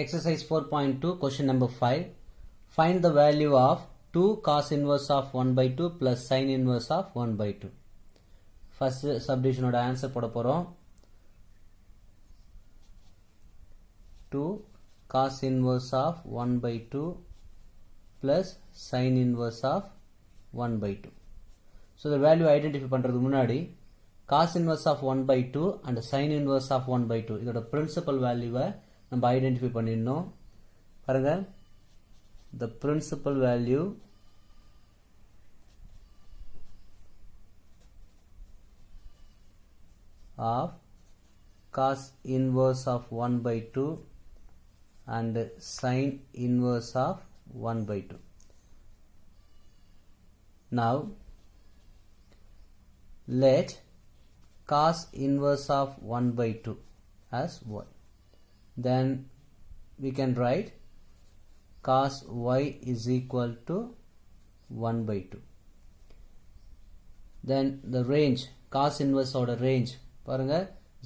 Exercise 4.2, question number 5. Find the value of 2 cos inverse of 1 by 2 plus sin inverse of 1 by 2. First subdivision oda answer போட போறோம். 2 cos inverse of 1 by 2 plus sin inverse of 1 by 2. So the value identify பண்றதுக்கு முன்னாடி cos inverse of 1 by 2 and sin inverse of 1 by 2 இதோட principal value நம்ம identify பண்ணிடணும். பாருங்க, the principal value of cos inverse of 1 by 2 and sin inverse of 1 by 2. Now let cos inverse of 1 by 2 as 1. Then we can write cos y is equal to 1 by 2. Then the range, cos inverse oda range பாருங்க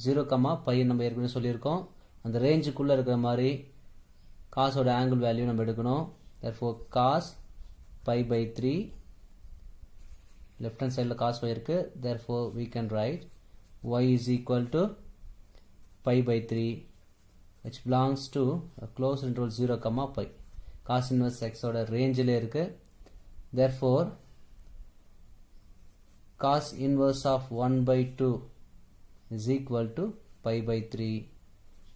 0, pi நம்ம ஏற்கனவே சொல்லியிருக்கோம். அந்த ரேஞ்சுக்குள்ள இருக்கிற மாதிரி cos ஓட angle value நம்ம எடுக்கணும். therefore cos pi by 3, left hand side cos y இருக்கு. therefore we can write y is equal to pi by 3 which belongs to a closed interval 0, pi. cos inverse x ஓட ரேஞ்சிலே இருக்கு. therefore cos inverse of 1 by 2 is equal to pi by 3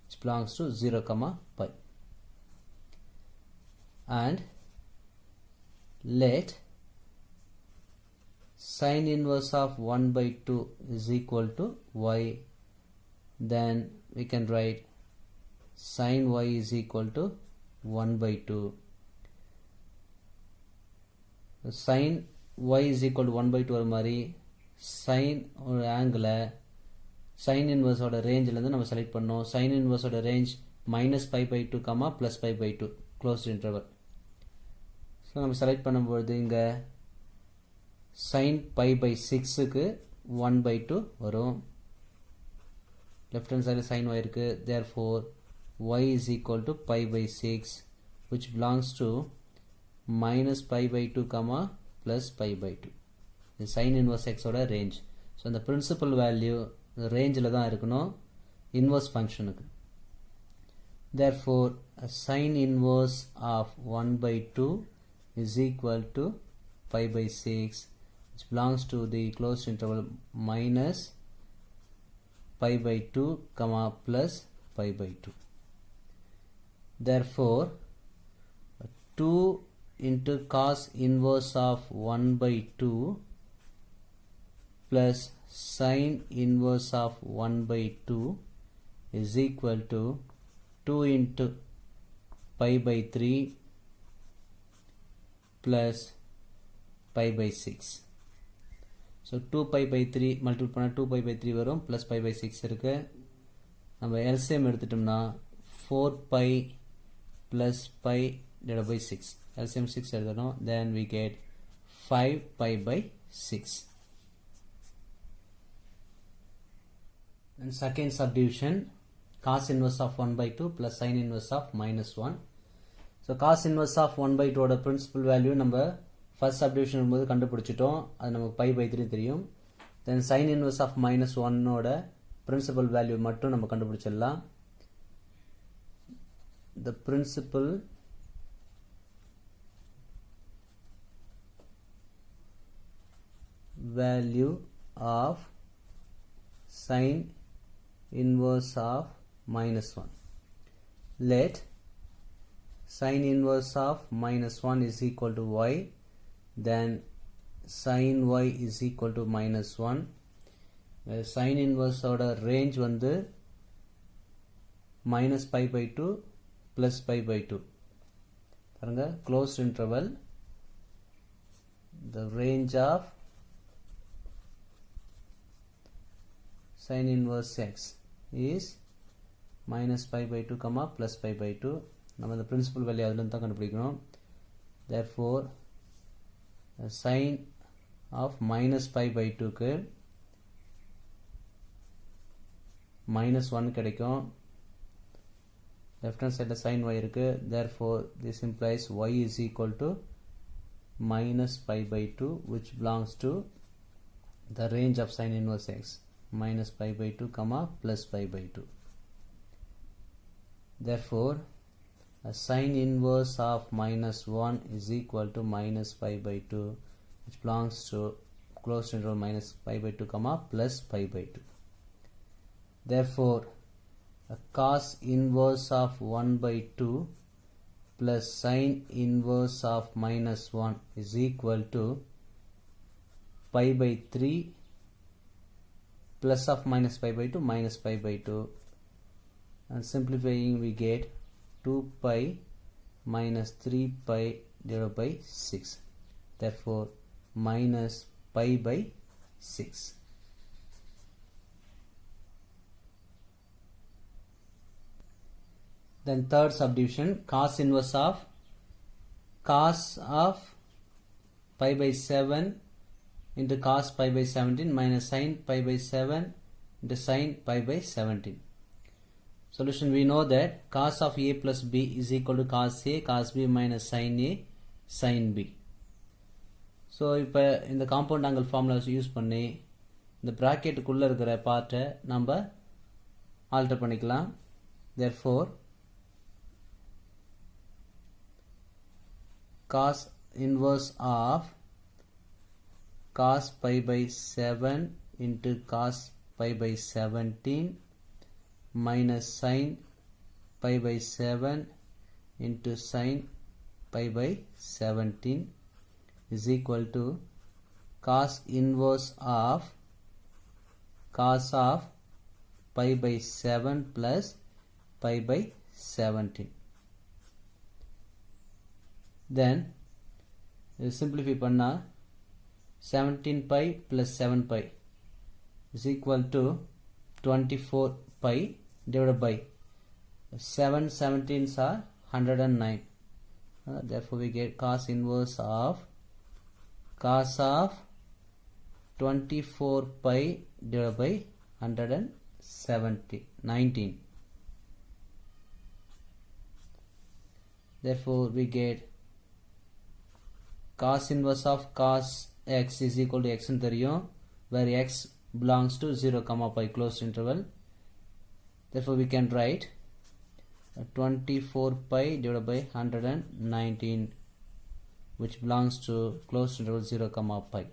which belongs to 0, pi. And let sin inverse of 1 by 2 is equal to y. Then we can write sin y is equal to 1 by 2. Sin y is equal to 1 by 2 வர மாதிரி sin ஒரு ஆங்கிளை sin inverse ஓட ரேஞ்சில் இருந்து நம்ம select பண்ணோம். sin inverse ஓட range minus pi by 2, plus pi by 2 closed interval. So நம்ம செலக்ட் பண்ணும்பொழுது இங்கே sin pi by 6க்கு 1 by 2 வரும். left hand side sin y இருக்கு. therefore y is equal to pi by 6 which belongs to minus pi by 2, plus pi by 2. The sin inverse x ஓட range. So the principal value the rangeல தான் இருக்கணும் inverse functionக்கு. Therefore a sin inverse of 1 by 2 is equal to pi by 6 which belongs to the closed interval minus pi by 2, plus pi by 2. Therefore 2 into cos inverse of 1 by 2 plus sin inverse of 1 by 2 is equal to 2 into pi by 3 plus pi by 6. So 2 pi by 3 multiple பண்ணா 2 pi by 3 வரும் plus pi by 6 இருக்கு. நம்ம LCM எடுத்துட்டோம்னா 4 pi plus pi divided by 6. LCM 6 எழுதணும். Then we get 5 pi by 6. And second subdivision, cos inverse of 1 by 2 plus sin inverse of minus 1. So cos inverse of 1 by 2 ஓட principal value நம்ம first subdivision இருக்கும்போது கண்டுபிடிச்சிட்டோம். அது நமக்கு pi by 3 தெரியும். Then sin inverse of minus 1 ஓட principal value மட்டும் நம்ம கண்டுபிடிச்சிடலாம். The principal value of sin inverse of minus 1. Let sin inverse of minus 1 is equal to y. Then sin y is equal to minus 1. Sin inverse ஓட range வந்து minus pi by 2 plus pi by 2. பாருங்க, closed interval, the range of sin inverse x is minus pi by 2, plus pi by 2. நம்ம the principal value அதிலிருந்து தான் கண்டுபிடிக்கணும். therefore sin of minus pi by 2க்கு minus 1 கிடைக்கும். left hand side sin y இருக்கு. Therefore this implies y is equal to minus pi by 2, which belongs to the range of sin inverse x, minus pi by 2 comma plus pi by 2. Therefore a sin inverse of minus 1 is equal to minus pi by 2, which belongs to closed interval minus pi by 2 comma plus pi by 2. Therefore a cos inverse of 1 by 2 plus sin inverse of minus 1 is equal to pi by 3 plus of minus pi by 2 minus pi by 2, and simplifying we get 2 pi minus 3 pi divided by 6. Therefore minus pi by 6. Then third subdivision, cos inverse of pi by 7 into cos pi by 17 minus sin pi by 7 into sin pi by 17. Solution, we know that cos of a plus b is equal to cos a cos b minus sin a sin b. So இப்போ இந்த compound angle formulas use பண்ணி இந்த ப்ராக்கெட்டுக்குள்ளே இருக்கிற பார்ட்டை நம்ம alter பண்ணிக்கலாம். Therefore cos inverse of cos pi by 7 into cos pi by 17 minus sin pi by 7 into sin pi by 17 is equal to cos inverse of cos of pi by 7 plus pi by 17. Then simplify பண்ணா 17 pi plus 7 pi is equal to 24 pi divided by 7 17s are 109. Therefore we get cos inverse of cos of 24 pi divided by 19. Therefore we get cos inverse of cos x is equal to x ன்னு தெரியும், where x belongs to 0 comma pi closed interval. Therefore we can write 24 pi divided by 119, which belongs to closed interval 0 comma pi.